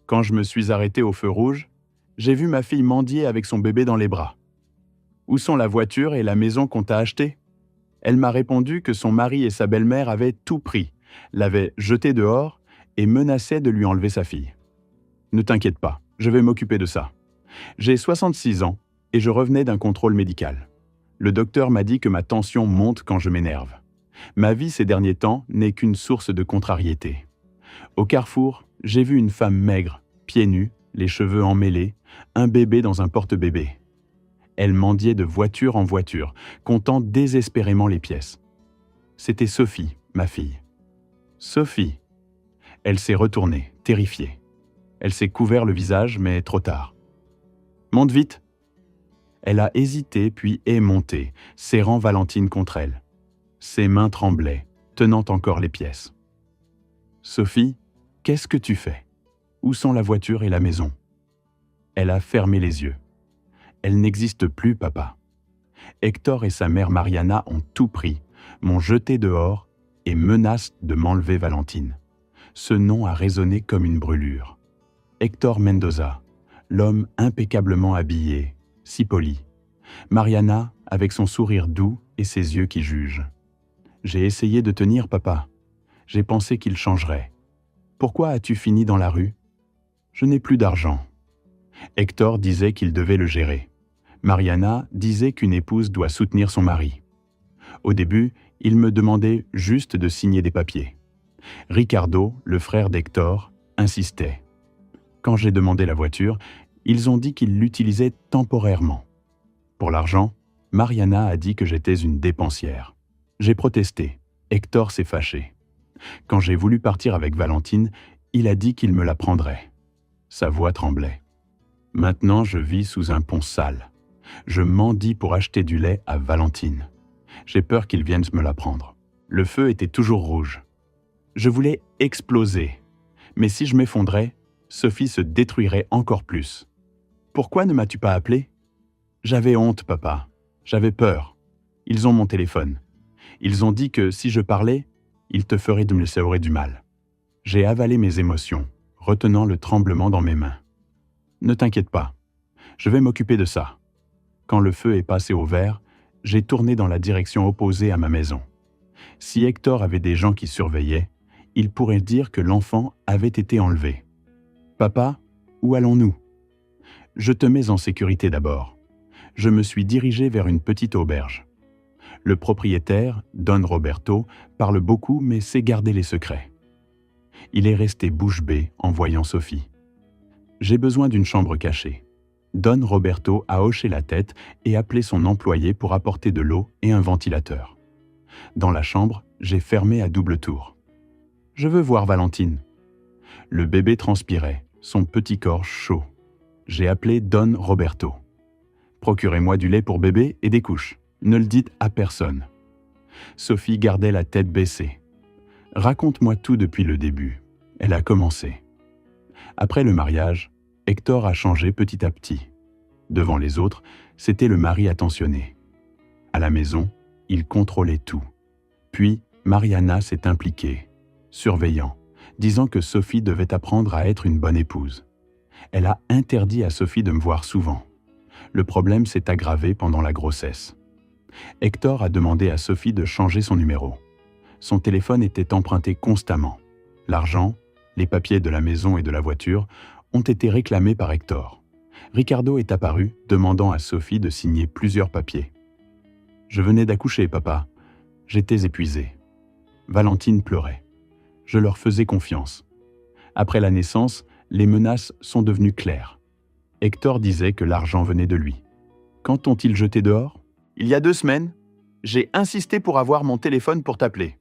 Quand je me suis arrêté au feu rouge, j'ai vu ma fille mendier avec son bébé dans les bras. Où sont la voiture et la maison qu'on t'a achetée? Elle m'a répondu que son mari et sa belle-mère avaient tout pris, l'avaient jetée dehors et menaçaient de lui enlever sa fille. Ne t'inquiète pas, je vais m'occuper de ça. J'ai 66 ans et je revenais d'un contrôle médical. Le docteur m'a dit que ma tension monte quand je m'énerve. Ma vie ces derniers temps n'est qu'une source de contrariété. Au carrefour, j'ai vu une femme maigre, pieds nus, les cheveux emmêlés, un bébé dans un porte-bébé. Elle mendiait de voiture en voiture, comptant désespérément les pièces. C'était Sophie, ma fille. Sophie. Elle s'est retournée, terrifiée. Elle s'est couvert le visage, mais trop tard. Monte vite. Elle a hésité puis est montée, serrant Valentine contre elle. Ses mains tremblaient, tenant encore les pièces. Sophie, qu'est-ce que tu fais? Où sont la voiture et la maison? Elle a fermé les yeux. Elle n'existe plus, papa. Hector et sa mère Mariana ont tout pris, m'ont jeté dehors et menacent de m'enlever Valentine. Ce nom a résonné comme une brûlure. Hector Mendoza, l'homme impeccablement habillé, si poli. Mariana avec son sourire doux et ses yeux qui jugent. J'ai essayé de tenir, papa. J'ai pensé qu'il changerait. Pourquoi as-tu fini dans la rue? Je n'ai plus d'argent. Hector disait qu'il devait le gérer. Mariana disait qu'une épouse doit soutenir son mari. Au début, il me demandait juste de signer des papiers. Ricardo, le frère d'Hector, insistait. Quand j'ai demandé la voiture, ils ont dit qu'ils l'utilisaient temporairement. Pour l'argent, Mariana a dit que j'étais une dépensière. J'ai protesté. Hector s'est fâché. Quand j'ai voulu partir avec Valentine, il a dit qu'il me la prendrait. Sa voix tremblait. Maintenant, je vis sous un pont sale. Je mendie pour acheter du lait à Valentine. J'ai peur qu'ils viennent me la prendre. Le feu était toujours rouge. Je voulais exploser. Mais si je m'effondrais, Sophie se détruirait encore plus. Pourquoi ne m'as-tu pas appelé? J'avais honte, papa. J'avais peur. Ils ont mon téléphone. Ils ont dit que si je parlais, ils te feraient de me sauver du mal. J'ai avalé mes émotions, retenant le tremblement dans mes mains. Ne t'inquiète pas. Je vais m'occuper de ça. Quand le feu est passé au vert, j'ai tourné dans la direction opposée à ma maison. Si Hector avait des gens qui surveillaient, il pourrait dire que l'enfant avait été enlevé. Papa, où allons-nous? Je te mets en sécurité d'abord. Je me suis dirigé vers une petite auberge. Le propriétaire, Don Roberto, parle beaucoup mais sait garder les secrets. Il est resté bouche bée en voyant Sophie. J'ai besoin d'une chambre cachée. Don Roberto a hoché la tête et appelé son employé pour apporter de l'eau et un ventilateur. Dans la chambre, j'ai fermé à double tour. Je veux voir Valentine. Le bébé transpirait, son petit corps chaud. J'ai appelé Don Roberto. Procurez-moi du lait pour bébé et des couches. Ne le dites à personne. Sophie gardait la tête baissée. Raconte-moi tout depuis le début. Elle a commencé. Après le mariage, Hector a changé petit à petit. Devant les autres, c'était le mari attentionné. À la maison, il contrôlait tout. Puis, Mariana s'est impliquée, surveillant, disant que Sophie devait apprendre à être une bonne épouse. Elle a interdit à Sophie de me voir souvent. Le problème s'est aggravé pendant la grossesse. Hector a demandé à Sophie de changer son numéro. Son téléphone était emprunté constamment. L'argent, les papiers de la maison et de la voiture ont été réclamés par Hector. Ricardo est apparu, demandant à Sophie de signer plusieurs papiers. Je venais d'accoucher, papa. J'étais épuisé. Valentine pleurait. Je leur faisais confiance. Après la naissance, les menaces sont devenues claires. Hector disait que l'argent venait de lui. Quand ont-ils jeté dehors? Il y a 2 semaines, j'ai insisté pour avoir mon téléphone pour t'appeler.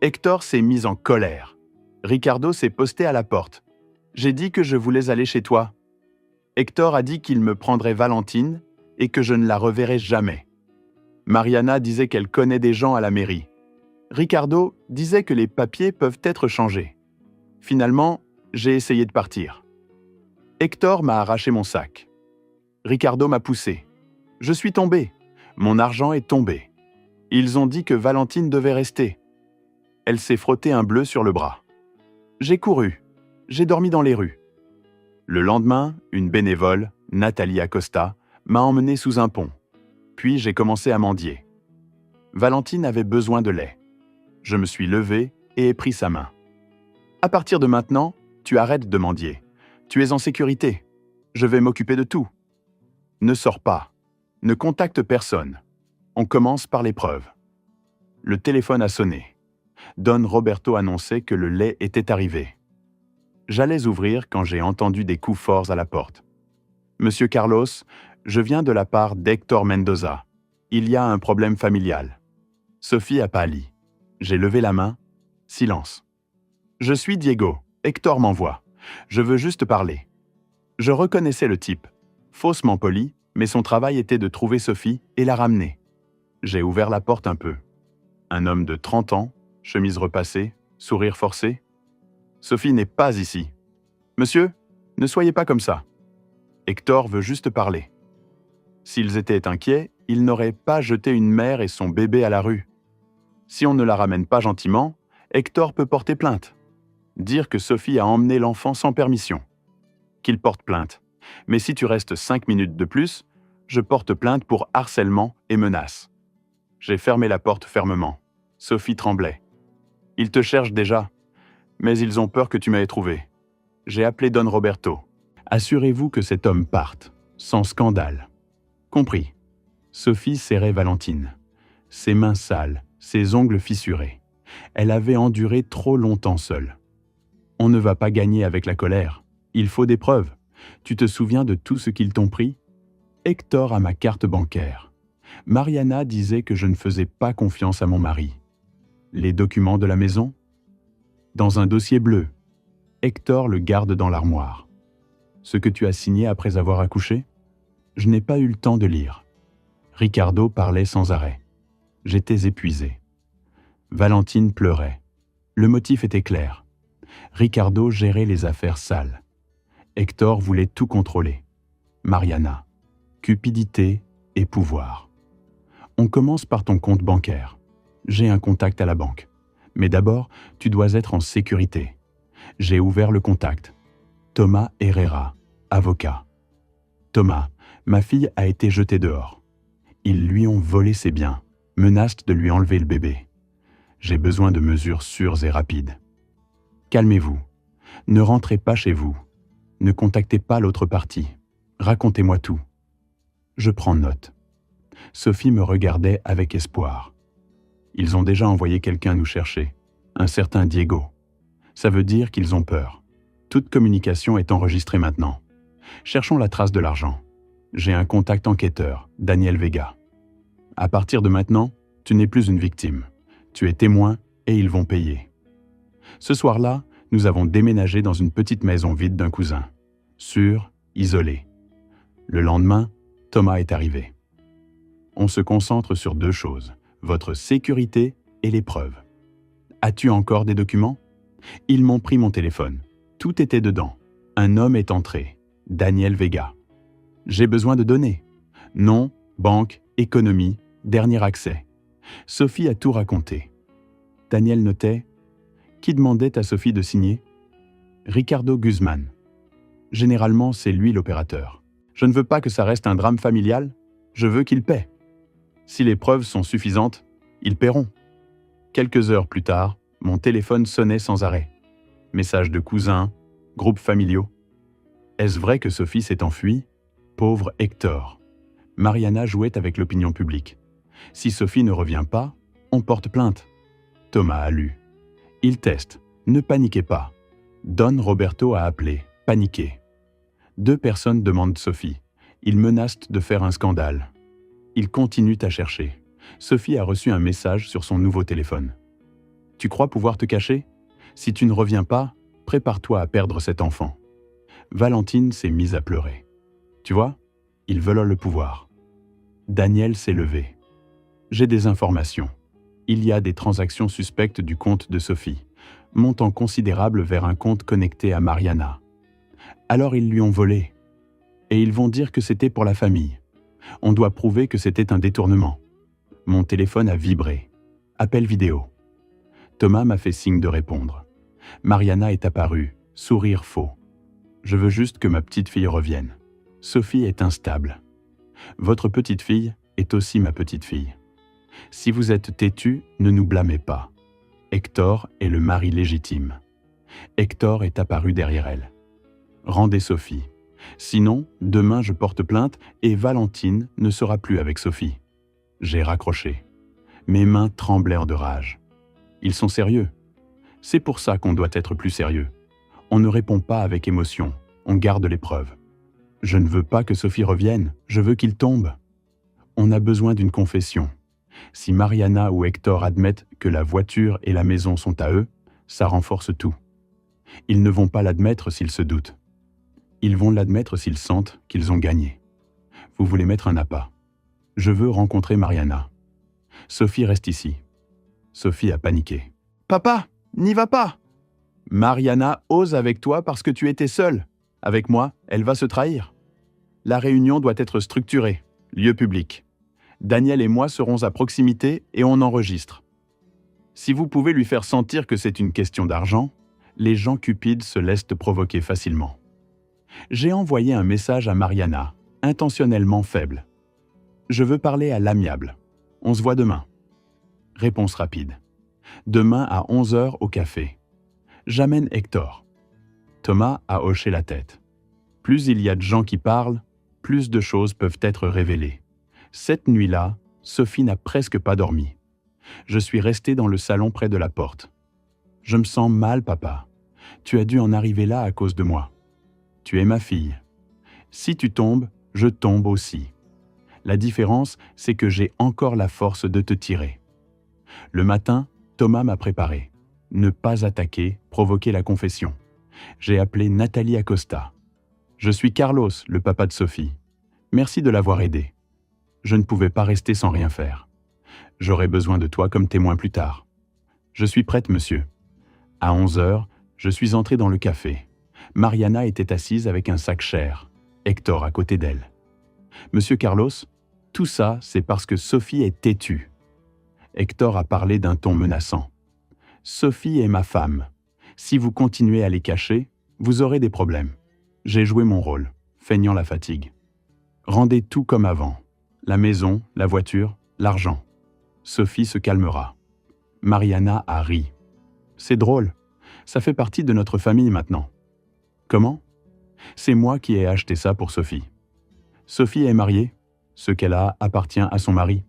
Hector s'est mis en colère. Ricardo s'est posté à la porte. J'ai dit que je voulais aller chez toi. Hector a dit qu'il me prendrait Valentine et que je ne la reverrais jamais. Mariana disait qu'elle connaît des gens à la mairie. Ricardo disait que les papiers peuvent être changés. Finalement, j'ai essayé de partir. Hector m'a arraché mon sac. Ricardo m'a poussé. Je suis tombé. Mon argent est tombé. Ils ont dit que Valentine devait rester. Elle s'est frottée un bleu sur le bras. J'ai couru. J'ai dormi dans les rues. Le lendemain, une bénévole, Nathalie Acosta, m'a emmené sous un pont. Puis j'ai commencé à mendier. Valentine avait besoin de lait. Je me suis levé et ai pris sa main. À partir de maintenant, tu arrêtes de mendier. Tu es en sécurité. Je vais m'occuper de tout. Ne sors pas. Ne contacte personne. On commence par l'épreuve. Le téléphone a sonné. Don Roberto annonçait que le lait était arrivé. J'allais ouvrir quand j'ai entendu des coups forts à la porte. « Monsieur Carlos, je viens de la part d'Hector Mendoza. Il y a un problème familial. » Sophie a pâli. J'ai levé la main. Silence. « Je suis Diego. Hector m'envoie. Je veux juste parler. » Je reconnaissais le type. Faussement poli, mais son travail était de trouver Sophie et la ramener. J'ai ouvert la porte un peu. Un homme de 30 ans, chemise repassée, sourire forcé. « Sophie n'est pas ici. »« Monsieur, ne soyez pas comme ça. Hector veut juste parler. » S'ils étaient inquiets, ils n'auraient pas jeté une mère et son bébé à la rue. Si on ne la ramène pas gentiment, Hector peut porter plainte. Dire que Sophie a emmené l'enfant sans permission. Qu'il porte plainte. Mais si tu restes 5 minutes de plus, je porte plainte pour harcèlement et menace. J'ai fermé la porte fermement. Sophie tremblait. « Ils te cherchent déjà, mais ils ont peur que tu m'aies trouvé. » J'ai appelé Don Roberto. « Assurez-vous que cet homme parte, sans scandale. » Compris. Sophie serrait Valentine. Ses mains sales, ses ongles fissurés. Elle avait enduré trop longtemps seule. On ne va pas gagner avec la colère. Il faut des preuves. Tu te souviens de tout ce qu'ils t'ont pris? Hector a ma carte bancaire. Mariana disait que je ne faisais pas confiance à mon mari. Les documents de la maison? Dans un dossier bleu. Hector le garde dans l'armoire. Ce que tu as signé après avoir accouché? Je n'ai pas eu le temps de lire. Ricardo parlait sans arrêt. J'étais épuisé. Valentine pleurait. Le motif était clair. Ricardo gérait les affaires sales. Hector voulait tout contrôler. Mariana. Cupidité et pouvoir. On commence par ton compte bancaire. J'ai un contact à la banque. Mais d'abord, tu dois être en sécurité. J'ai ouvert le contact. Thomas Herrera, avocat. Thomas, ma fille a été jetée dehors. Ils lui ont volé ses biens, menacent de lui enlever le bébé. J'ai besoin de mesures sûres et rapides. Calmez-vous. Ne rentrez pas chez vous. Ne contactez pas l'autre partie. Racontez-moi tout. Je prends note. Sophie me regardait avec espoir. Ils ont déjà envoyé quelqu'un nous chercher, un certain Diego. Ça veut dire qu'ils ont peur. Toute communication est enregistrée maintenant. Cherchons la trace de l'argent. J'ai un contact enquêteur, Daniel Vega. À partir de maintenant, tu n'es plus une victime. Tu es témoin et ils vont payer. Ce soir-là, nous avons déménagé dans une petite maison vide d'un cousin. Sûr, isolé. Le lendemain, Thomas est arrivé. On se concentre sur 2 choses, votre sécurité et les preuves. As-tu encore des documents? Ils m'ont pris mon téléphone. Tout était dedans. Un homme est entré. Daniel Vega. J'ai besoin de données. Nom, banque, économie, dernier accès. Sophie a tout raconté. Daniel notait. Qui demandait à Sophie de signer? Ricardo Guzman. Généralement, c'est lui l'opérateur. Je ne veux pas que ça reste un drame familial. Je veux qu'il paie. Si les preuves sont suffisantes, ils paieront. Quelques heures plus tard, mon téléphone sonnait sans arrêt. Messages de cousins, groupes familiaux. Est-ce vrai que Sophie s'est enfuie? Pauvre Hector. Mariana jouait avec l'opinion publique. Si Sophie ne revient pas, on porte plainte. Thomas a lu. Il teste. Ne paniquez pas. Don Roberto a appelé. Paniqué. 2 personnes demandent Sophie. Ils menacent de faire un scandale. Ils continuent à chercher. Sophie a reçu un message sur son nouveau téléphone. Tu crois pouvoir te cacher? Si tu ne reviens pas, prépare-toi à perdre cet enfant. Valentine s'est mise à pleurer. Tu vois, ils veulent le pouvoir. Daniel s'est levé. J'ai des informations. Il y a des transactions suspectes du compte de Sophie, montant considérable vers un compte connecté à Mariana. Alors ils lui ont volé. Et ils vont dire que c'était pour la famille. On doit prouver que c'était un détournement. Mon téléphone a vibré. Appel vidéo. Thomas m'a fait signe de répondre. Mariana est apparue, sourire faux. Je veux juste que ma petite fille revienne. Sophie est instable. Votre petite fille est aussi ma petite fille. Si vous êtes têtu, ne nous blâmez pas. Hector est le mari légitime. Hector est apparu derrière elle. Rendez Sophie. Sinon, demain je porte plainte et Valentine ne sera plus avec Sophie. J'ai raccroché. Mes mains tremblèrent de rage. Ils sont sérieux. C'est pour ça qu'on doit être plus sérieux. On ne répond pas avec émotion, on garde les preuves. Je ne veux pas que Sophie revienne, je veux qu'il tombe. On a besoin d'une confession. Si Mariana ou Hector admettent que la voiture et la maison sont à eux, ça renforce tout. Ils ne vont pas l'admettre s'ils se doutent. Ils vont l'admettre s'ils sentent qu'ils ont gagné. Vous voulez mettre un appât. Je veux rencontrer Mariana. Sophie reste ici. Sophie a paniqué. « Papa, n'y va pas !»« Mariana ose avec toi parce que tu étais seule. Avec moi, elle va se trahir. La réunion doit être structurée, lieu public. Daniel et moi serons à proximité et on enregistre. Si vous pouvez lui faire sentir que c'est une question d'argent, les gens cupides se laissent provoquer facilement. J'ai envoyé un message à Mariana, intentionnellement faible. Je veux parler à l'amiable. On se voit demain. Réponse rapide. Demain à 11h au café. J'amène Hector. Thomas a hoché la tête. Plus il y a de gens qui parlent, plus de choses peuvent être révélées. Cette nuit-là, Sophie n'a presque pas dormi. Je suis resté dans le salon près de la porte. Je me sens mal, papa. Tu as dû en arriver là à cause de moi. Tu es ma fille. Si tu tombes, je tombe aussi. La différence, c'est que j'ai encore la force de te tirer. Le matin, Thomas m'a préparé. Ne pas attaquer, provoquer la confession. J'ai appelé Nathalie Acosta. Je suis Carlos, le papa de Sophie. Merci de l'avoir aidé. Je ne pouvais pas rester sans rien faire. J'aurai besoin de toi comme témoin plus tard. Je suis prête, monsieur. À 11h, je suis entré dans le café. Mariana était assise avec un sac cher. Hector à côté d'elle. Monsieur Carlos, tout ça, c'est parce que Sophie est têtue. Hector a parlé d'un ton menaçant. Sophie est ma femme. Si vous continuez à les cacher, vous aurez des problèmes. J'ai joué mon rôle, feignant la fatigue. Rendez tout comme avant. La maison, la voiture, l'argent. Sophie se calmera. Mariana a ri. C'est drôle. Ça fait partie de notre famille maintenant. Comment ? C'est moi qui ai acheté ça pour Sophie. Sophie est mariée. Ce qu'elle a appartient à son mari.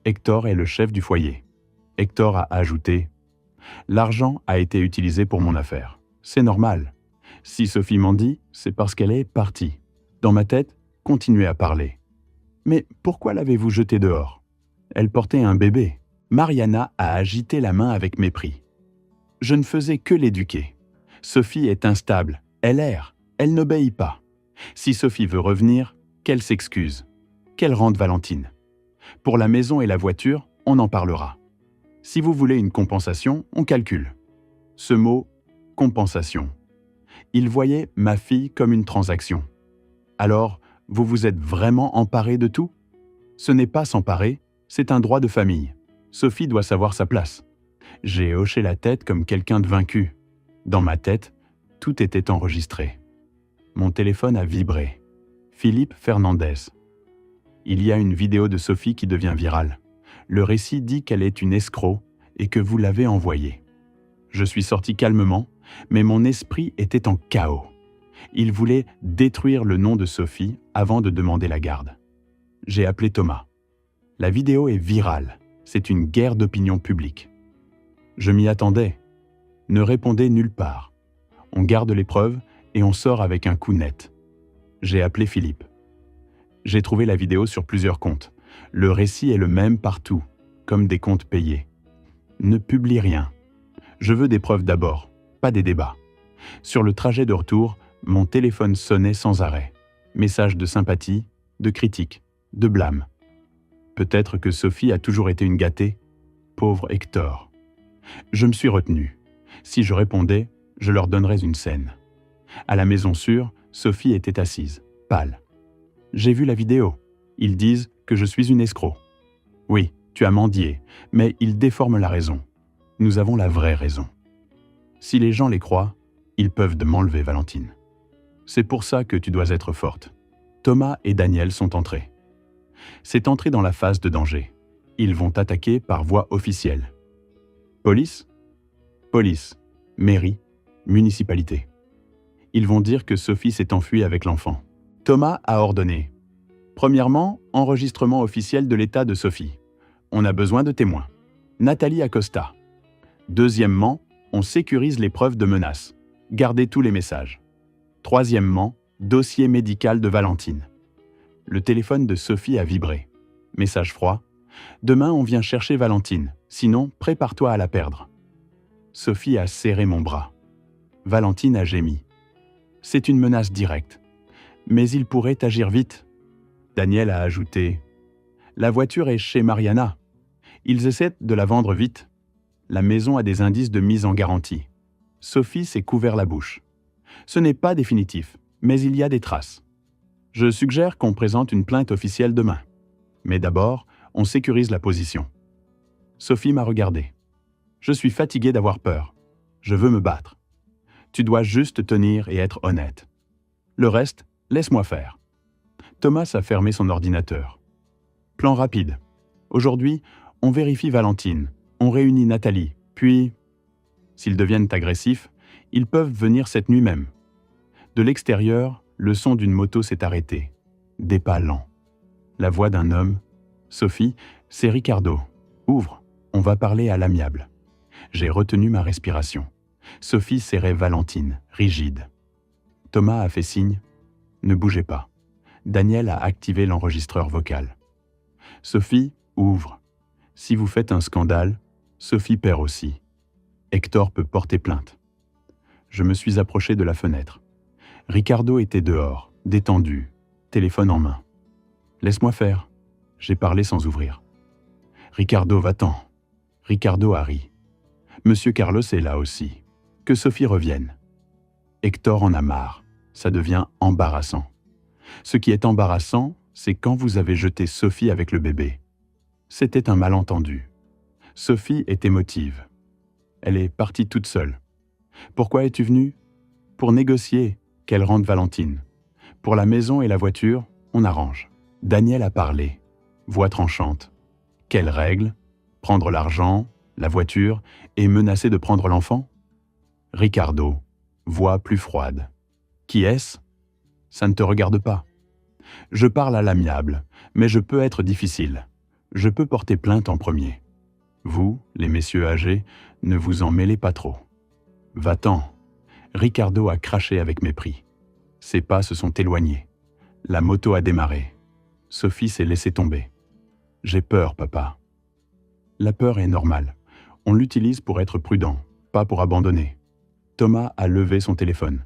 Hector est le chef du foyer. Hector a ajouté « L'argent a été utilisé pour mon affaire. C'est normal. Si Sophie m'en dit, c'est parce qu'elle est partie. Dans ma tête, continuez à parler. Mais pourquoi l'avez-vous jetée dehors ? Elle portait un bébé. » Mariana a agité la main avec mépris. Je ne faisais que l'éduquer. Sophie est instable. Elle erre. Elle n'obéit pas. Si Sophie veut revenir, qu'elle s'excuse. Qu'elle rende Valentine. Pour la maison et la voiture, on en parlera. Si vous voulez une compensation, on calcule. Ce mot « compensation ». Il voyait ma fille comme une transaction. Alors, vous vous êtes vraiment emparé de tout ? Ce n'est pas s'emparer, c'est un droit de famille. Sophie doit savoir sa place. J'ai hoché la tête comme quelqu'un de vaincu. Dans ma tête, tout était enregistré. Mon téléphone a vibré. Philippe Fernandez. Il y a une vidéo de Sophie qui devient virale. Le récit dit qu'elle est une escroc et que vous l'avez envoyée. Je suis sorti calmement, mais mon esprit était en chaos. Il voulait détruire le nom de Sophie avant de demander la garde. J'ai appelé Thomas. La vidéo est virale. C'est une guerre d'opinion publique. Je m'y attendais. Ne répondez nulle part. On garde les preuves et on sort avec un coup net. J'ai appelé Philippe. J'ai trouvé la vidéo sur plusieurs comptes. Le récit est le même partout, comme des comptes payés. Ne publie rien. Je veux des preuves d'abord, pas des débats. Sur le trajet de retour, mon téléphone sonnait sans arrêt. Messages de sympathie, de critique, de blâme. Peut-être que Sophie a toujours été une gâtée. Pauvre Hector. Je me suis retenu. Si je répondais, je leur donnerais une scène. À la maison sûre, Sophie était assise, pâle. J'ai vu la vidéo. Ils disent que je suis une escroc. Oui, tu as mendié, mais ils déforment la raison. Nous avons la vraie raison. Si les gens les croient, ils peuvent m'enlever Valentine. C'est pour ça que tu dois être forte. Thomas et Daniel sont entrés. C'est entré dans la phase de danger. Ils vont attaquer par voie officielle. Police? Police. Mairie. Municipalité. Ils vont dire que Sophie s'est enfuie avec l'enfant. Thomas a ordonné. Premièrement, enregistrement officiel de l'état de Sophie. On a besoin de témoins. Nathalie Acosta. Deuxièmement, on sécurise les preuves de menace. Gardez tous les messages. Troisièmement, dossier médical de Valentine. Le téléphone de Sophie a vibré. Message froid. Demain, on vient chercher Valentine. Sinon, prépare-toi à la perdre. Sophie a serré mon bras. Valentine a gémi. C'est une menace directe. Mais il pourrait agir vite. Daniel a ajouté. La voiture est chez Mariana. Ils essaient de la vendre vite. La maison a des indices de mise en garantie. Sophie s'est couvert la bouche. Ce n'est pas définitif, mais il y a des traces. Je suggère qu'on présente une plainte officielle demain. Mais d'abord, on sécurise la position. Sophie m'a regardé. Je suis fatigué d'avoir peur. Je veux me battre. Tu dois juste tenir et être honnête. Le reste, laisse-moi faire. Thomas a fermé son ordinateur. Plan rapide. Aujourd'hui, on vérifie Valentine, on réunit Nathalie, puis, s'ils deviennent agressifs, ils peuvent venir cette nuit même. De l'extérieur, le son d'une moto s'est arrêté. Des pas lents. La voix d'un homme. Sophie, c'est Ricardo. Ouvre, on va parler à l'amiable. J'ai retenu ma respiration. Sophie serrait Valentine, rigide. Thomas a fait signe. Ne bougez pas. Daniel a activé l'enregistreur vocal. Sophie, ouvre. Si vous faites un scandale, Sophie perd aussi. Hector peut porter plainte. Je me suis approché de la fenêtre. Ricardo était dehors, détendu, téléphone en main. Laisse-moi faire. J'ai parlé sans ouvrir. Ricardo, va-t'en. Ricardo a ri. Monsieur Carlos est là aussi. Que Sophie revienne. Hector en a marre. Ça devient embarrassant. Ce qui est embarrassant, c'est quand vous avez jeté Sophie avec le bébé. C'était un malentendu. Sophie est émotive. Elle est partie toute seule. Pourquoi es-tu venue? Pour négocier, qu'elle rende Valentine. Pour la maison et la voiture, on arrange. Daniel a parlé, voix tranchante. Quelle règle? Prendre l'argent, la voiture et menacer de prendre l'enfant? Ricardo, voix plus froide. Qui est-ce? Ça ne te regarde pas. Je parle à l'amiable, mais je peux être difficile. Je peux porter plainte en premier. Vous, les messieurs âgés, ne vous en mêlez pas trop. Va-t'en. Ricardo a craché avec mépris. Ses pas se sont éloignés. La moto a démarré. Sophie s'est laissée tomber. J'ai peur, papa. La peur est normale. On l'utilise pour être prudent, pas pour abandonner. Thomas a levé son téléphone.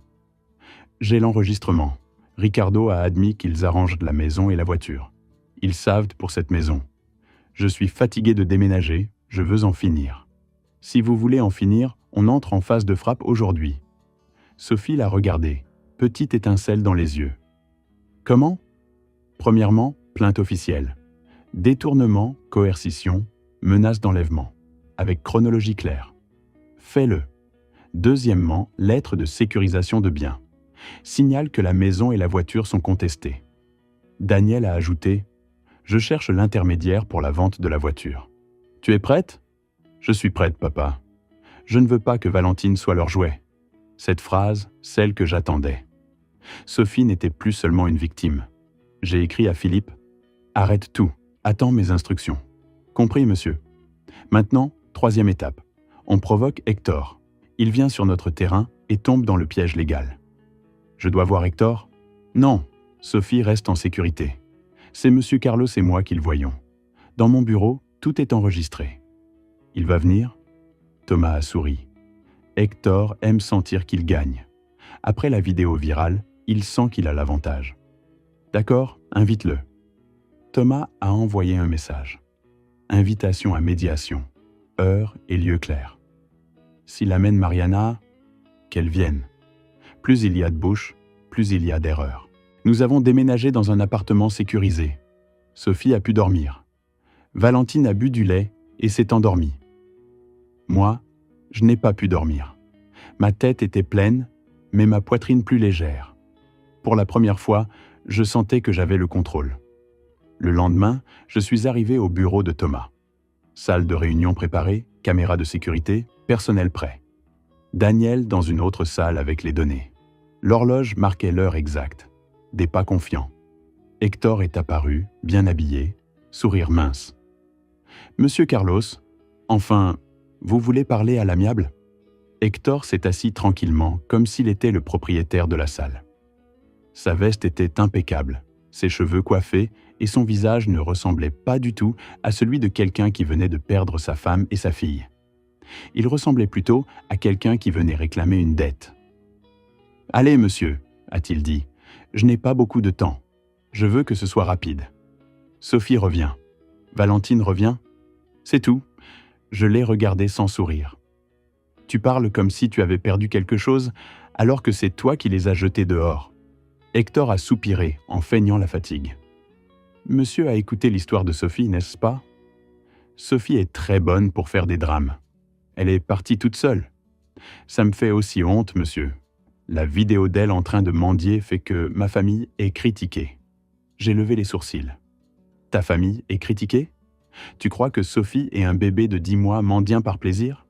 J'ai l'enregistrement. Ricardo a admis qu'ils arrangent la maison et la voiture. Ils savent pour cette maison. Je suis fatigué de déménager, je veux en finir. Si vous voulez en finir, on entre en phase de frappe aujourd'hui. Sophie l'a regardé, petite étincelle dans les yeux. Comment? Premièrement, plainte officielle. Détournement, coercition, menace d'enlèvement, avec chronologie claire. Fais-le. Deuxièmement, lettre de sécurisation de biens. Signale que la maison et la voiture sont contestées. Daniel a ajouté « Je cherche l'intermédiaire pour la vente de la voiture. Tu es prête? » « Je suis prête, papa. Je ne veux pas que Valentine soit leur jouet. » Cette phrase, celle que j'attendais. Sophie n'était plus seulement une victime. J'ai écrit à Philippe « Arrête tout, attends mes instructions. » Compris, monsieur. Maintenant, troisième étape. On provoque Hector. Il vient sur notre terrain et tombe dans le piège légal. Je dois voir Hector? Non, Sophie reste en sécurité. C'est monsieur Carlos et moi qui le voyons. Dans mon bureau, tout est enregistré. Il va venir? Thomas a souri. Hector aime sentir qu'il gagne. Après la vidéo virale, il sent qu'il a l'avantage. D'accord, invite-le. Thomas a envoyé un message. Invitation à médiation. Heure et lieu clair. S'il amène Mariana, qu'elle vienne. Plus il y a de bouches, plus il y a d'erreurs. Nous avons déménagé dans un appartement sécurisé. Sophie a pu dormir. Valentine a bu du lait et s'est endormie. Moi, je n'ai pas pu dormir. Ma tête était pleine, mais ma poitrine plus légère. Pour la première fois, je sentais que j'avais le contrôle. Le lendemain, je suis arrivé au bureau de Thomas. Salle de réunion préparée, caméra de sécurité, personnel prêt. Daniel dans une autre salle avec les données. L'horloge marquait l'heure exacte. Des pas confiants. Hector est apparu, bien habillé, sourire mince. « Monsieur Carlos, enfin, vous voulez parler à l'amiable ?» Hector s'est assis tranquillement, comme s'il était le propriétaire de la salle. Sa veste était impeccable, ses cheveux coiffés et son visage ne ressemblait pas du tout à celui de quelqu'un qui venait de perdre sa femme et sa fille. Il ressemblait plutôt à quelqu'un qui venait réclamer une dette. « Allez, monsieur, » a-t-il dit, « je n'ai pas beaucoup de temps. Je veux que ce soit rapide. » Sophie revient. Valentine revient. C'est tout. Je l'ai regardé sans sourire. Tu parles comme si tu avais perdu quelque chose, alors que c'est toi qui les as jetés dehors. Hector a soupiré en feignant la fatigue. Monsieur a écouté l'histoire de Sophie, n'est-ce pas? Sophie est très bonne pour faire des drames. Elle est partie toute seule. Ça me fait aussi honte, monsieur. La vidéo d'elle en train de mendier fait que ma famille est critiquée. J'ai levé les sourcils. Ta famille est critiquée? Tu crois que Sophie et un bébé de 10 mois mendient par plaisir?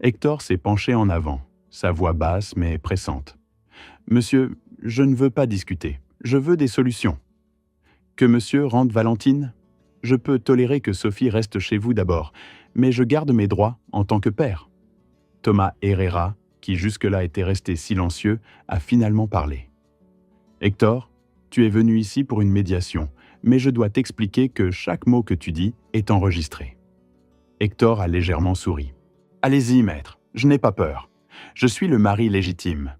Hector s'est penché en avant, sa voix basse mais pressante. Monsieur, je ne veux pas discuter. Je veux des solutions. Que monsieur rende Valentine? Je peux tolérer que Sophie reste chez vous d'abord, mais je garde mes droits en tant que père. Thomas Herrera, qui jusque-là était resté silencieux, a finalement parlé. Hector, tu es venu ici pour une médiation, mais je dois t'expliquer que chaque mot que tu dis est enregistré. Hector a légèrement souri. Allez-y, maître, je n'ai pas peur. Je suis le mari légitime.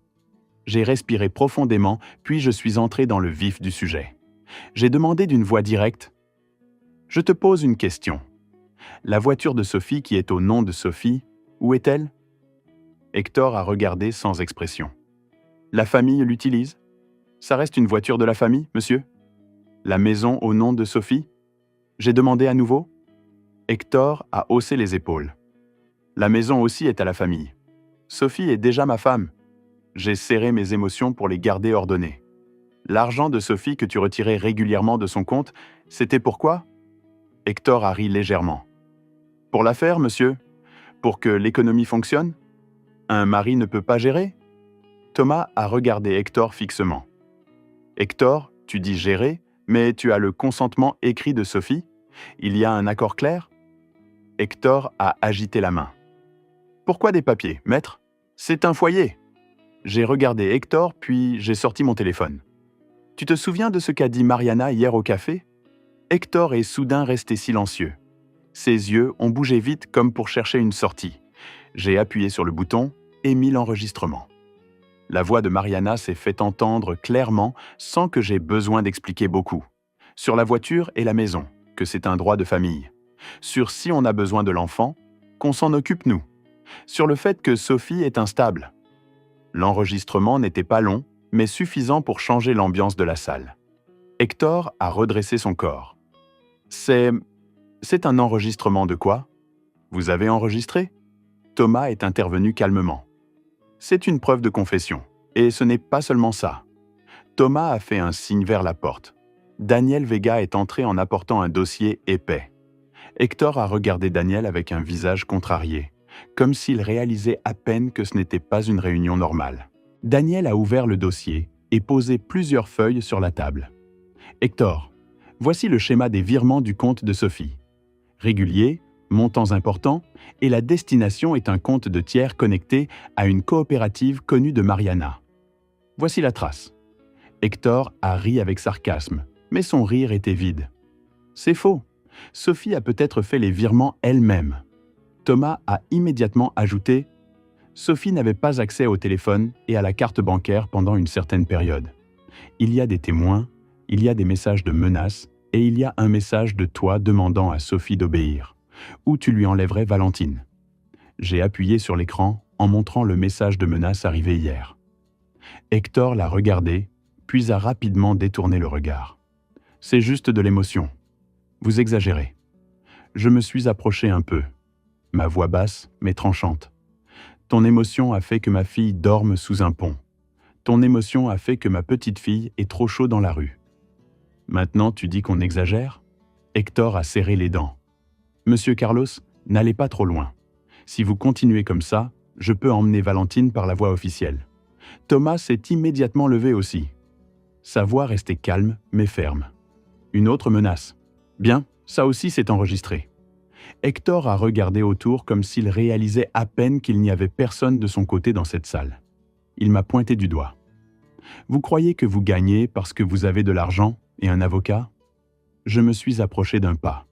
J'ai respiré profondément, puis je suis entré dans le vif du sujet. J'ai demandé d'une voix directe. Je te pose une question. La voiture de Sophie qui est au nom de Sophie, où est-elle? Hector a regardé sans expression. La famille l'utilise? Ça reste une voiture de la famille, monsieur? La maison au nom de Sophie? J'ai demandé à nouveau. Hector a haussé les épaules. La maison aussi est à la famille. Sophie est déjà ma femme. J'ai serré mes émotions pour les garder ordonnées. L'argent de Sophie que tu retirais régulièrement de son compte, c'était pourquoi? Hector a ri légèrement. Pour l'affaire, monsieur? Pour que l'économie fonctionne? Un mari ne peut pas gérer? Thomas a regardé Hector fixement. Hector, tu dis gérer, mais tu as le consentement écrit de Sophie? Il y a un accord clair? Hector a agité la main. Pourquoi des papiers, maître? C'est un foyer. J'ai regardé Hector, puis j'ai sorti mon téléphone. Tu te souviens de ce qu'a dit Mariana hier au café? Hector est soudain resté silencieux. Ses yeux ont bougé vite comme pour chercher une sortie. J'ai appuyé sur le bouton et mis l'enregistrement. La voix de Mariana s'est fait entendre clairement sans que j'aie besoin d'expliquer beaucoup. Sur la voiture et la maison, que c'est un droit de famille. Sur si on a besoin de l'enfant, qu'on s'en occupe nous. Sur le fait que Sophie est instable. L'enregistrement n'était pas long, mais suffisant pour changer l'ambiance de la salle. Hector a redressé son corps. C'est un enregistrement de quoi? Vous avez enregistré? Thomas est intervenu calmement. C'est une preuve de confession, et ce n'est pas seulement ça. Thomas a fait un signe vers la porte. Daniel Vega est entré en apportant un dossier épais. Hector a regardé Daniel avec un visage contrarié, comme s'il réalisait à peine que ce n'était pas une réunion normale. Daniel a ouvert le dossier et posé plusieurs feuilles sur la table. Hector, voici le schéma des virements du compte de Sophie. Régulier, montants importants, et la destination est un compte de tiers connecté à une coopérative connue de Mariana. Voici la trace. Hector a ri avec sarcasme, mais son rire était vide. C'est faux. Sophie a peut-être fait les virements elle-même. Thomas a immédiatement ajouté « Sophie n'avait pas accès au téléphone et à la carte bancaire pendant une certaine période. Il y a des témoins, il y a des messages de menaces et il y a un message de toi demandant à Sophie d'obéir, ou tu lui enlèverais Valentine. » J'ai appuyé sur l'écran en montrant le message de menace arrivé hier. Hector l'a regardé, puis a rapidement détourné le regard. « C'est juste de l'émotion. Vous exagérez. » Je me suis approché un peu. Ma voix basse, mais tranchante. « Ton émotion a fait que ma fille dorme sous un pont. Ton émotion a fait que ma petite fille est trop chaud dans la rue. Maintenant, tu dis qu'on exagère? Hector a serré les dents. Monsieur Carlos, n'allez pas trop loin. Si vous continuez comme ça, je peux emmener Valentine par la voie officielle. Thomas s'est immédiatement levé aussi. Sa voix restait calme, mais ferme. Une autre menace. Bien, ça aussi s'est enregistré. Hector a regardé autour comme s'il réalisait à peine qu'il n'y avait personne de son côté dans cette salle. Il m'a pointé du doigt. Vous croyez que vous gagnez parce que vous avez de l'argent et un avocat? Je me suis approché d'un pas.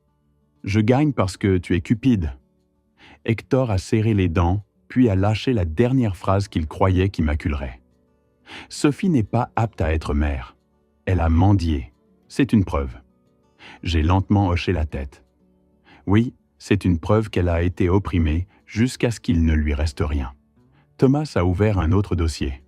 Je gagne parce que tu es cupide. Hector a serré les dents, puis a lâché la dernière phrase qu'il croyait qui m'acculerait. Sophie n'est pas apte à être mère. Elle a mendié. C'est une preuve. J'ai lentement hoché la tête. Oui, c'est une preuve qu'elle a été opprimée jusqu'à ce qu'il ne lui reste rien. Thomas a ouvert un autre dossier.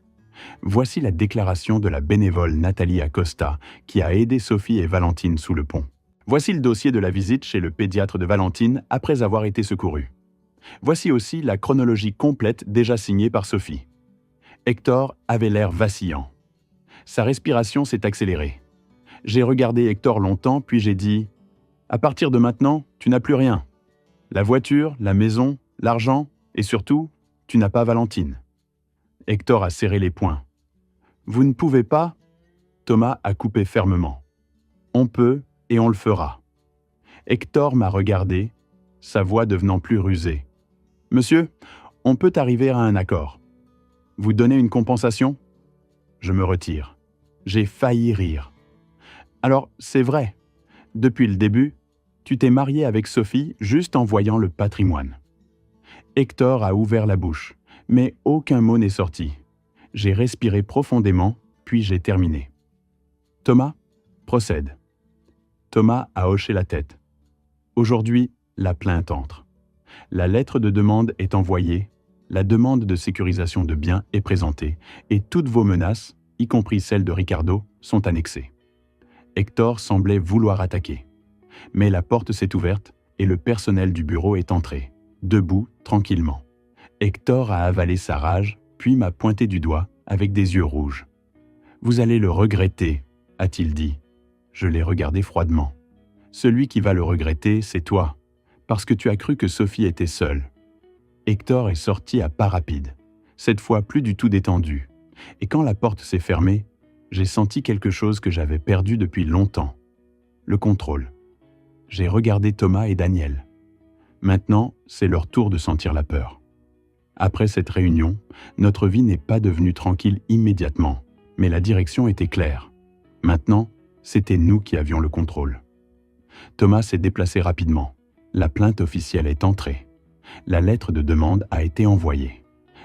Voici la déclaration de la bénévole Nathalie Acosta qui a aidé Sophie et Valentine sous le pont. Voici le dossier de la visite chez le pédiatre de Valentine après avoir été secourue. Voici aussi la chronologie complète déjà signée par Sophie. Hector avait l'air vacillant. Sa respiration s'est accélérée. J'ai regardé Hector longtemps, puis j'ai dit « À partir de maintenant, tu n'as plus rien. La voiture, la maison, l'argent, et surtout, tu n'as pas Valentine. » Hector a serré les poings. « Vous ne pouvez pas ?» Thomas a coupé fermement. « On peut et on le fera. » Hector m'a regardé, sa voix devenant plus rusée. « Monsieur, on peut arriver à un accord. Vous donnez une compensation ?» Je me retire. J'ai failli rire. « Alors, c'est vrai. Depuis le début, tu t'es marié avec Sophie juste en voyant le patrimoine. » Hector a ouvert la bouche, mais aucun mot n'est sorti. J'ai respiré profondément, puis j'ai terminé. « Thomas, procède. » Thomas a hoché la tête. Aujourd'hui, la plainte entre. La lettre de demande est envoyée, la demande de sécurisation de biens est présentée, et toutes vos menaces, y compris celles de Ricardo, sont annexées. Hector semblait vouloir attaquer. Mais la porte s'est ouverte et le personnel du bureau est entré, debout, tranquillement. Hector a avalé sa rage, puis m'a pointé du doigt avec des yeux rouges. « Vous allez le regretter, » a-t-il dit. Je l'ai regardé froidement. « Celui qui va le regretter, c'est toi, parce que tu as cru que Sophie était seule. » Hector est sorti à pas rapides, cette fois plus du tout détendu. Et quand la porte s'est fermée, j'ai senti quelque chose que j'avais perdu depuis longtemps. Le contrôle. J'ai regardé Thomas et Daniel. Maintenant, c'est leur tour de sentir la peur. Après cette réunion, notre vie n'est pas devenue tranquille immédiatement, mais la direction était claire. Maintenant, c'était nous qui avions le contrôle. Thomas s'est déplacé rapidement. La plainte officielle est entrée. La lettre de demande a été envoyée.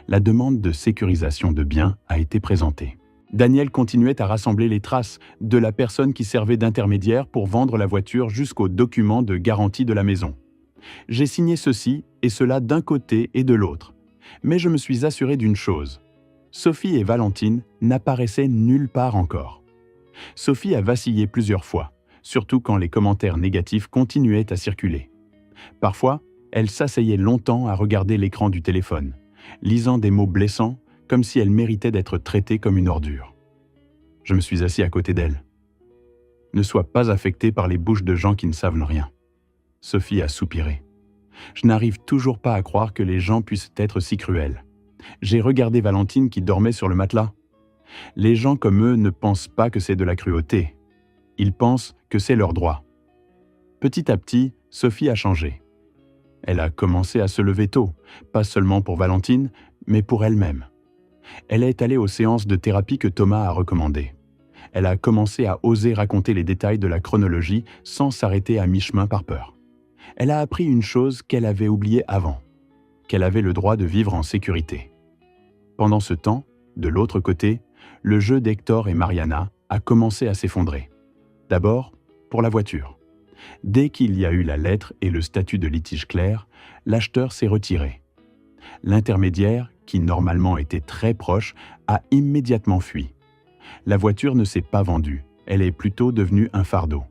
La demande de sécurisation de biens a été présentée. Daniel continuait à rassembler les traces de la personne qui servait d'intermédiaire pour vendre la voiture jusqu'aux documents de garantie de la maison. J'ai signé ceci et cela d'un côté et de l'autre. Mais je me suis assuré d'une chose. Sophie et Valentine n'apparaissaient nulle part encore. Sophie a vacillé plusieurs fois, surtout quand les commentaires négatifs continuaient à circuler. Parfois, elle s'asseyait longtemps à regarder l'écran du téléphone, lisant des mots blessants comme si elle méritait d'être traitée comme une ordure. Je me suis assis à côté d'elle. Ne sois pas affectée par les bouches de gens qui ne savent rien. Sophie a soupiré. Je n'arrive toujours pas à croire que les gens puissent être si cruels. J'ai regardé Valentine qui dormait sur le matelas. Les gens comme eux ne pensent pas que c'est de la cruauté. Ils pensent que c'est leur droit. Petit à petit, Sophie a changé. Elle a commencé à se lever tôt, pas seulement pour Valentine, mais pour elle-même. Elle est allée aux séances de thérapie que Thomas a recommandées. Elle a commencé à oser raconter les détails de la chronologie sans s'arrêter à mi-chemin par peur. Elle a appris une chose qu'elle avait oubliée avant, qu'elle avait le droit de vivre en sécurité. Pendant ce temps, de l'autre côté, le jeu d'Hector et Mariana a commencé à s'effondrer. D'abord, pour la voiture. Dès qu'il y a eu la lettre et le statut de litige clair, l'acheteur s'est retiré. L'intermédiaire, qui normalement était très proche, a immédiatement fui. La voiture ne s'est pas vendue, elle est plutôt devenue un fardeau.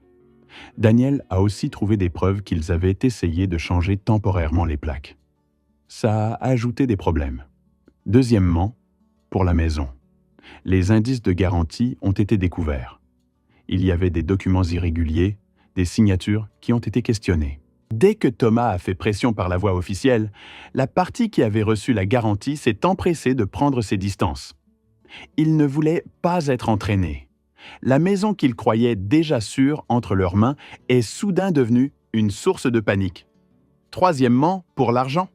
Daniel a aussi trouvé des preuves qu'ils avaient essayé de changer temporairement les plaques. Ça a ajouté des problèmes. Deuxièmement, pour la maison. Les indices de garantie ont été découverts. Il y avait des documents irréguliers, des signatures qui ont été questionnées. Dès que Thomas a fait pression par la voie officielle, la partie qui avait reçu la garantie s'est empressée de prendre ses distances. Il ne voulait pas être entraîné. La maison qu'il croyait déjà sûre entre leurs mains est soudain devenue une source de panique. Troisièmement, pour l'argent.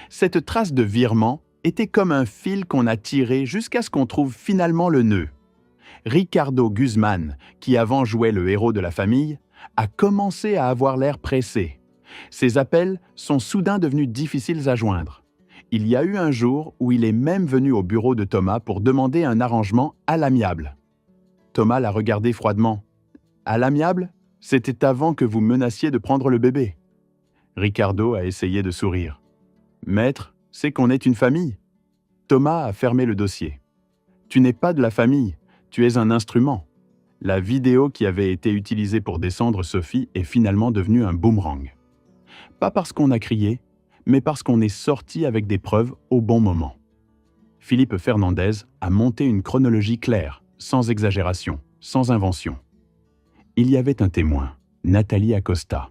Cette trace de virement était comme un fil qu'on a tiré jusqu'à ce qu'on trouve finalement le nœud. Ricardo Guzman, qui avant jouait le héros de la famille, a commencé à avoir l'air pressé. Ses appels sont soudain devenus difficiles à joindre. Il y a eu un jour où il est même venu au bureau de Thomas pour demander un arrangement à l'amiable. Thomas l'a regardé froidement. « À l'amiable ? C'était avant que vous menaciez de prendre le bébé. » Ricardo a essayé de sourire. « Maître, c'est qu'on est une famille. » Thomas a fermé le dossier. « Tu n'es pas de la famille, tu es un instrument. » La vidéo qui avait été utilisée pour descendre Sophie est finalement devenue un boomerang. Pas parce qu'on a crié, mais parce qu'on est sorti avec des preuves au bon moment. Philippe Fernandez a monté une chronologie claire, sans exagération, sans invention. Il y avait un témoin, Nathalie Acosta.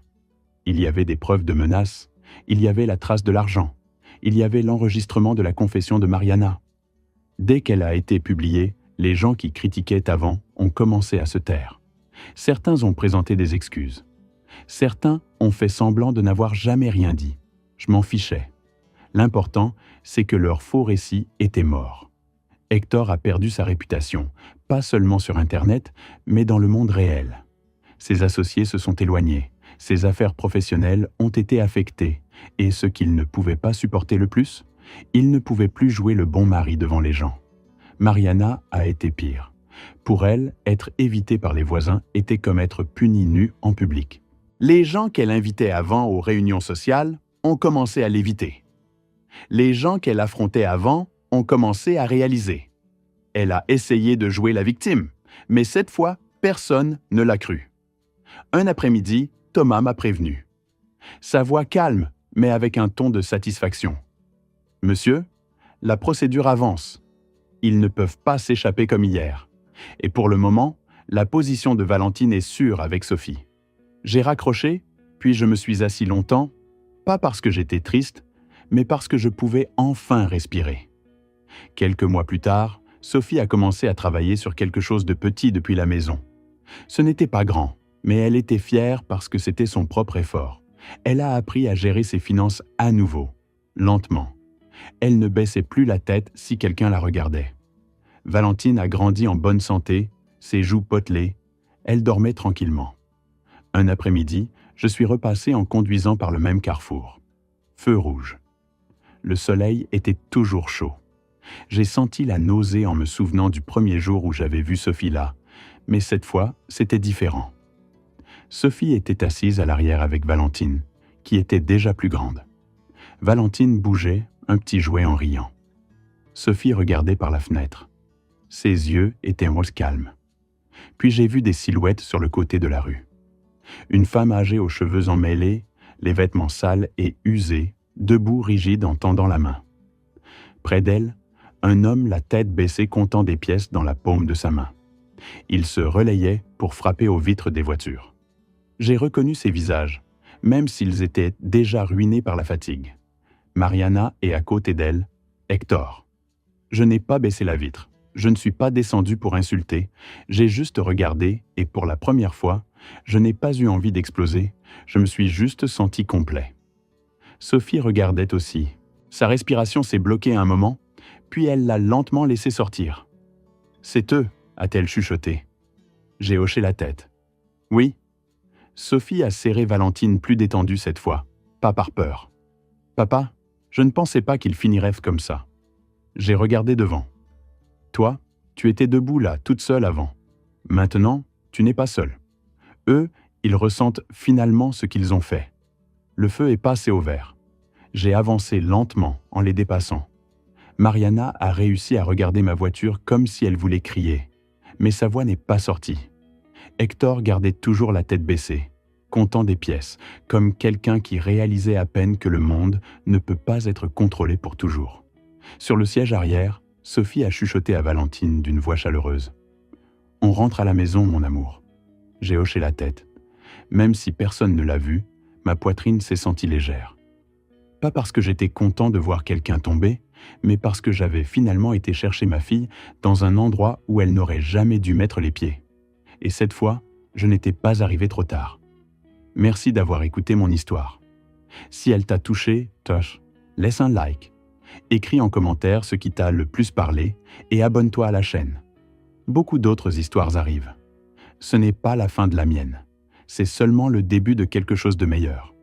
Il y avait des preuves de menaces, il y avait la trace de l'argent, il y avait l'enregistrement de la confession de Mariana. Dès qu'elle a été publiée, les gens qui critiquaient avant ont commencé à se taire. Certains ont présenté des excuses. Certains ont fait semblant de n'avoir jamais rien dit. Je m'en fichais. L'important, c'est que leur faux récit était mort. Hector a perdu sa réputation, pas seulement sur Internet, mais dans le monde réel. Ses associés se sont éloignés, ses affaires professionnelles ont été affectées, et ce qu'il ne pouvait pas supporter le plus, il ne pouvait plus jouer le bon mari devant les gens. Mariana a été pire. Pour elle, être évitée par les voisins était comme être punie nue en public. Les gens qu'elle invitait avant aux réunions sociales ont commencé à l'éviter. Les gens qu'elle affrontait avant ont commencé à réaliser. Elle a essayé de jouer la victime, mais cette fois, personne ne l'a cru. Un après-midi, Thomas m'a prévenu. Sa voix calme, mais avec un ton de satisfaction. « Monsieur, la procédure avance. Ils ne peuvent pas s'échapper comme hier. Et pour le moment, la position de Valentine est sûre avec Sophie. » J'ai raccroché, puis je me suis assis longtemps, pas parce que j'étais triste, mais parce que je pouvais enfin respirer. Quelques mois plus tard, Sophie a commencé à travailler sur quelque chose de petit depuis la maison. Ce n'était pas grand, mais elle était fière parce que c'était son propre effort. Elle a appris à gérer ses finances à nouveau, lentement. Elle ne baissait plus la tête si quelqu'un la regardait. Valentine a grandi en bonne santé, ses joues potelées, elle dormait tranquillement. Un après-midi, je suis repassé en conduisant par le même carrefour. Feu rouge. Le soleil était toujours chaud. J'ai senti la nausée en me souvenant du premier jour où j'avais vu Sophie là, mais cette fois, c'était différent. Sophie était assise à l'arrière avec Valentine, qui était déjà plus grande. Valentine bougeait, un petit jouet en riant. Sophie regardait par la fenêtre. Ses yeux étaient rose calme. Puis j'ai vu des silhouettes sur le côté de la rue. Une femme âgée aux cheveux emmêlés, les vêtements sales et usés, debout rigide en tendant la main. Près d'elle, un homme la tête baissée comptant des pièces dans la paume de sa main. Il se relayait pour frapper aux vitres des voitures. J'ai reconnu ces visages, même s'ils étaient déjà ruinés par la fatigue. Mariana est à côté d'elle, Hector. Je n'ai pas baissé la vitre. Je ne suis pas descendu pour insulter, j'ai juste regardé et pour la première fois, je n'ai pas eu envie d'exploser, je me suis juste senti complet. Sophie regardait aussi. Sa respiration s'est bloquée un moment, puis elle l'a lentement laissé sortir. « C'est eux », a-t-elle chuchoté. J'ai hoché la tête. « Oui ». Sophie a serré Valentine plus détendue cette fois, pas par peur. « Papa, je ne pensais pas qu'il finirait comme ça. » J'ai regardé devant. Toi, tu étais debout là, toute seule avant. Maintenant, tu n'es pas seule. Eux, ils ressentent finalement ce qu'ils ont fait. Le feu est passé au vert. J'ai avancé lentement en les dépassant. Mariana a réussi à regarder ma voiture comme si elle voulait crier. Mais sa voix n'est pas sortie. Hector gardait toujours la tête baissée, comptant des pièces, comme quelqu'un qui réalisait à peine que le monde ne peut pas être contrôlé pour toujours. Sur le siège arrière, Sophie a chuchoté à Valentine d'une voix chaleureuse. « On rentre à la maison, mon amour. » J'ai hoché la tête. Même si personne ne l'a vu, ma poitrine s'est sentie légère. Pas parce que j'étais content de voir quelqu'un tomber, mais parce que j'avais finalement été chercher ma fille dans un endroit où elle n'aurait jamais dû mettre les pieds. Et cette fois, je n'étais pas arrivé trop tard. Merci d'avoir écouté mon histoire. Si elle t'a touché, laisse un like. Écris en commentaire ce qui t'a le plus parlé et abonne-toi à la chaîne. Beaucoup d'autres histoires arrivent. Ce n'est pas la fin de la mienne. C'est seulement le début de quelque chose de meilleur.